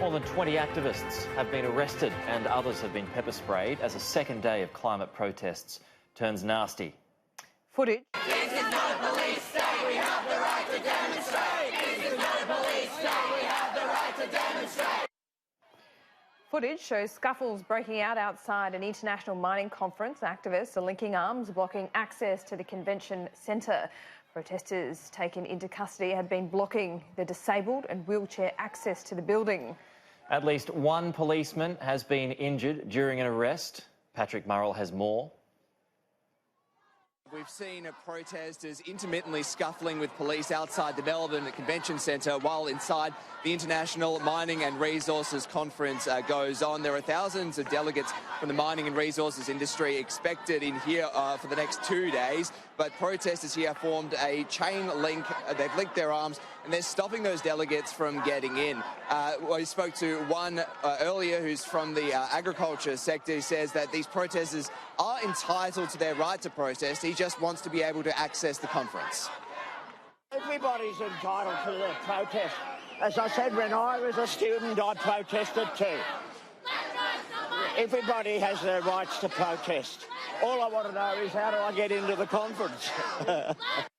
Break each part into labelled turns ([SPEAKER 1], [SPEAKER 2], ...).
[SPEAKER 1] More than 20 activists have been arrested and others have been pepper sprayed as a second day of climate protests turns nasty.
[SPEAKER 2] Footage.
[SPEAKER 3] This is not a police state, we have the right to demonstrate. This is not a police state, we have the right to demonstrate.
[SPEAKER 2] Footage shows scuffles breaking out outside an international mining conference. Activists are linking arms, blocking access to the convention centre. Protesters taken into custody had been blocking the disabled and wheelchair access to the building.
[SPEAKER 1] At least one policeman has been injured during an arrest. Patrick Murrell has more.
[SPEAKER 4] We've seen protesters intermittently scuffling with police outside the Melbourne Convention Centre while inside the International Mining and Resources Conference goes on. There are thousands of delegates from the mining and resources industry expected in here for the next 2 days, but protesters here formed a chain link. They've linked their arms and they're stopping those delegates from getting in. We spoke to one earlier who's from the agriculture sector who says that these protesters are entitled to their right to protest. He just wants to be able to access the conference.
[SPEAKER 5] Everybody's entitled to their protest. As I said, when I was a student, I protested too. Everybody has their rights to protest. All I want to know is, how do I get into the conference?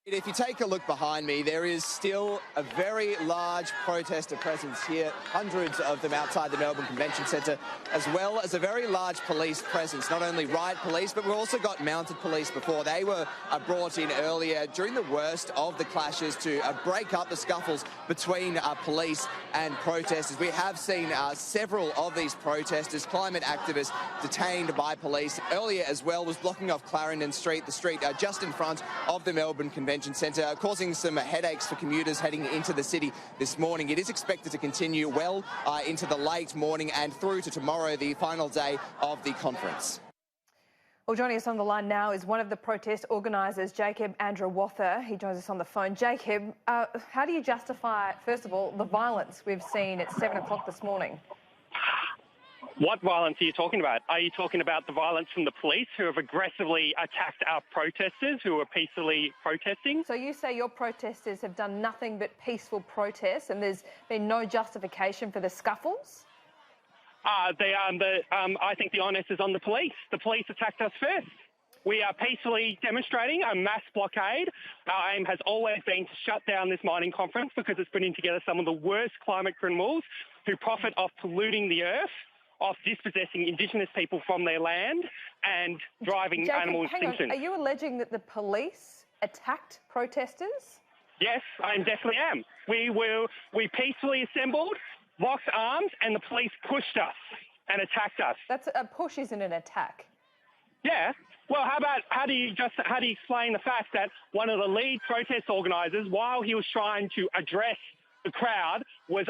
[SPEAKER 4] If you take a look behind me, there is still a very large protester presence here, hundreds of them outside the Melbourne Convention Centre, as well as a very large police presence, not only riot police, but we've also got mounted police before. They were brought in earlier during the worst of the clashes to break up the scuffles between police and protesters. We have seen several of these protesters, climate activists, detained by police. Earlier as well was blocking off Clarendon Street, the street just in front of the Melbourne Convention Centre, causing some headaches for commuters heading into the city this morning. It is expected to continue well into the late morning and through to tomorrow, the final day of the conference.
[SPEAKER 2] Well, joining us on the line now is one of the protest organisers, Jacob Andrew-Wather. He joins us on the phone. Jacob, how do you justify, first of all, the violence we've seen at 7 o'clock this morning?
[SPEAKER 6] What violence are you talking about? Are you talking about the violence from the police who have aggressively attacked our protesters who are peacefully protesting? So
[SPEAKER 2] you say your protesters have done nothing but peaceful protests and there's been no justification for the scuffles?
[SPEAKER 6] I think the onus is on the police. The police attacked us first. We are peacefully demonstrating a mass blockade. Our aim has always been to shut down this mining conference because it's bringing together some of the worst climate criminals who profit off polluting the earth, of dispossessing Indigenous people from their land and driving
[SPEAKER 2] Jacob,
[SPEAKER 6] animal extinction.
[SPEAKER 2] Are you alleging that the police attacked protesters?
[SPEAKER 6] Yes, I definitely am. We peacefully assembled, locked arms, and the police pushed us and attacked us.
[SPEAKER 2] That's a push, isn't an attack?
[SPEAKER 6] Yeah. Well, how do you explain the fact that one of the lead protest organisers, while he was trying to address the crowd, was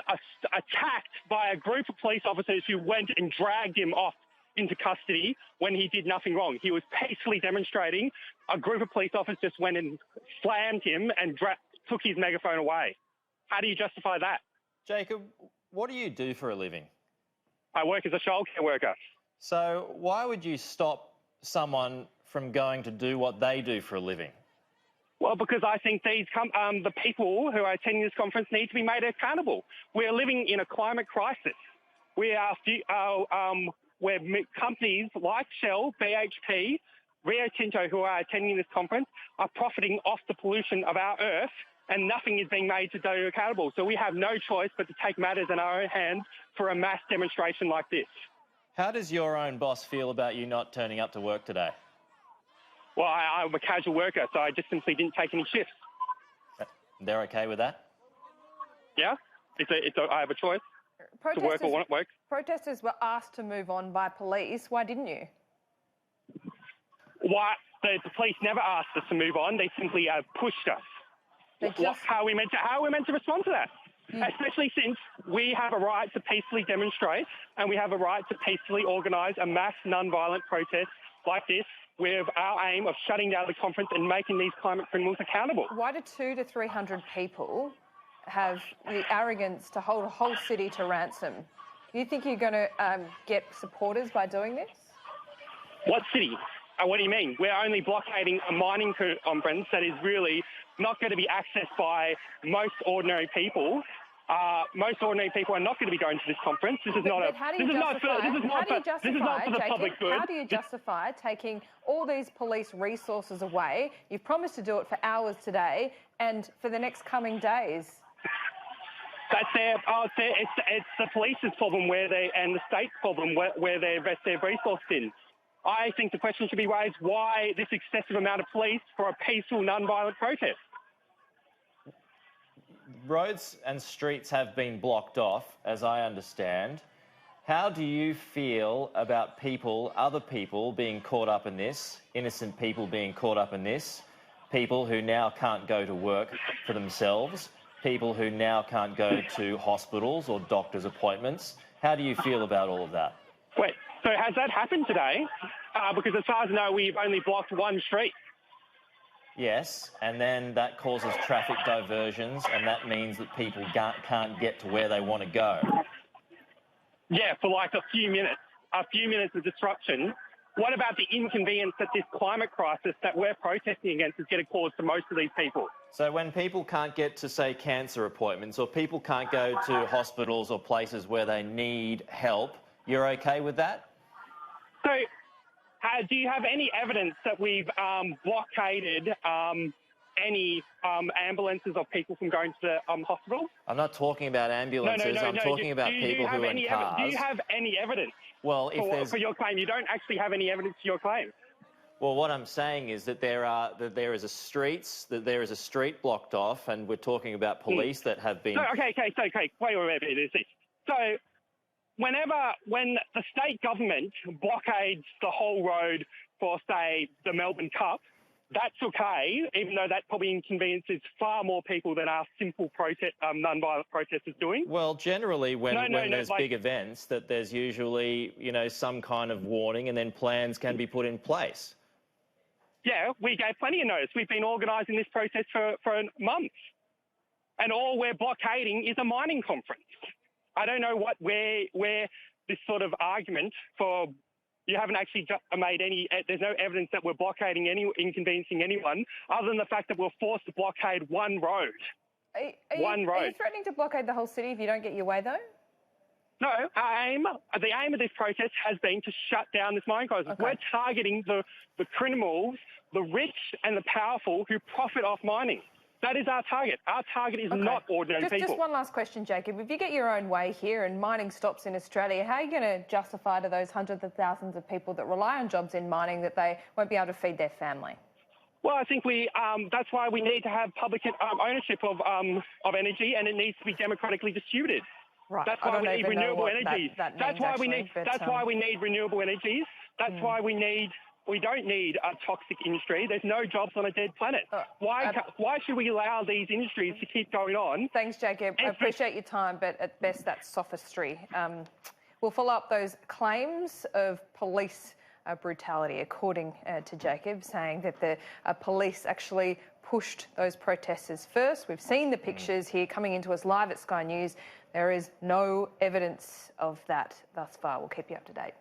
[SPEAKER 6] attacked by a group of police officers who went and dragged him off into custody when he did nothing wrong? He was peacefully demonstrating. A group of police officers just went and slammed him and took his megaphone away. How do you justify that?
[SPEAKER 1] Jacob, what do you do for a living?
[SPEAKER 6] I work as a childcare worker.
[SPEAKER 1] So why would you stop someone from going to do what they do for a living?
[SPEAKER 6] Well, because I think the people who are attending this conference need to be made accountable. We're living in a climate crisis. Where companies like Shell, BHP, Rio Tinto, who are attending this conference, are profiting off the pollution of our earth, and nothing is being made to do accountable. So we have no choice but to take matters in our own hands for a mass demonstration like this.
[SPEAKER 1] How does your own boss feel about you not turning up to work today?
[SPEAKER 6] Well, I'm a casual worker, so I just simply didn't take any shifts.
[SPEAKER 1] They're okay with that?
[SPEAKER 6] Yeah, I have a choice to work or not work.
[SPEAKER 2] Protesters were asked to move on by police. Why didn't you?
[SPEAKER 6] Why? The police never asked us to move on. They simply pushed us. How are we meant to respond to that? Especially since we have a right to peacefully demonstrate and we have a right to peacefully organise a mass non-violent protest like this with our aim of shutting down the conference and making these climate criminals accountable.
[SPEAKER 2] Why do 200 to 300 people have the arrogance to hold a whole city to ransom? Do you think you're going to get supporters by doing this?
[SPEAKER 6] What city? What do you mean? We're only blockading a mining conference that is really not going to be accessed by most ordinary people. Most ordinary people are not going to be going to this conference. This is not
[SPEAKER 2] how do
[SPEAKER 6] this
[SPEAKER 2] you
[SPEAKER 6] is not for the
[SPEAKER 2] Jacob,
[SPEAKER 6] public good.
[SPEAKER 2] how do you justify taking all these police resources away? You've promised to do it for hours today and for the next coming days.
[SPEAKER 6] That's it's the police's problem and the state's problem where they invest their resources in. I think the question should be raised, why this excessive amount of police for a peaceful, non-violent protest?
[SPEAKER 1] Roads and streets have been blocked off, as I understand. How do you feel about other people being caught up in this, innocent people being caught up in this, people who now can't go to work for themselves, people who now can't go to hospitals or doctor's appointments? How do you feel about all of that?
[SPEAKER 6] Wait, so has that happened today? Because as far as I know, we've only blocked one street.
[SPEAKER 1] Yes, and then that causes traffic diversions, and that means that people can't get to where they want to go.
[SPEAKER 6] Yeah, for like a few minutes of disruption. What about the inconvenience that this climate crisis that we're protesting against is going to cause to most of these people?
[SPEAKER 1] So when people can't get to, say, cancer appointments, or people can't go to hospitals or places where they need help, you're okay with that?
[SPEAKER 6] So do you have any evidence that we've blockaded any ambulances or people from going to the hospital?
[SPEAKER 1] I'm not talking about ambulances. I'm talking about people who are in cars.
[SPEAKER 6] Do you have any evidence?
[SPEAKER 1] Well, for
[SPEAKER 6] your claim, you don't actually have any evidence to your claim.
[SPEAKER 1] Well, what I'm saying is that there is a street blocked off, and we're talking about police that have been.
[SPEAKER 6] Okay. Wait. So, when the state government blockades the whole road for, say, the Melbourne Cup, that's okay, even though that probably inconveniences far more people than our simple non-violent protesters doing.
[SPEAKER 1] Well, generally, when there's big events, that there's usually, some kind of warning, and then plans can be put in place.
[SPEAKER 6] Yeah, we gave plenty of notice. We've been organising this protest for months, and all we're blockading is a mining conference. I don't know where this sort of argument for. You haven't actually made any. There's no evidence that we're blockading inconveniencing anyone, other than the fact that we're forced to blockade one road.
[SPEAKER 2] Are you threatening to blockade the whole city if you don't get your way, though?
[SPEAKER 6] No, the aim of this protest has been to shut down this mining crisis. Okay. We're targeting the criminals, the rich and the powerful who profit off mining. That is our target. Our target is not ordinary people.
[SPEAKER 2] Just one last question, Jacob. If you get your own way here and mining stops in Australia, how are you going to justify to those hundreds of thousands of people that rely on jobs in mining that they won't be able to feed their family?
[SPEAKER 6] Well, I think that's why we need to have public ownership of energy, and it needs to be democratically distributed.
[SPEAKER 2] Right.
[SPEAKER 6] That's why we need renewable energies. That's why we need renewable energies. That's why we don't need a toxic industry. There's no jobs on a dead planet. Why should we allow these industries to keep going on?
[SPEAKER 2] Thanks, Jacob. I appreciate your time, but at best that's sophistry. We'll follow up those claims of police brutality, according to Jacob, saying that the police actually pushed those protesters first. We've seen the pictures here coming into us live at Sky News. There is no evidence of that thus far. We'll keep you up to date.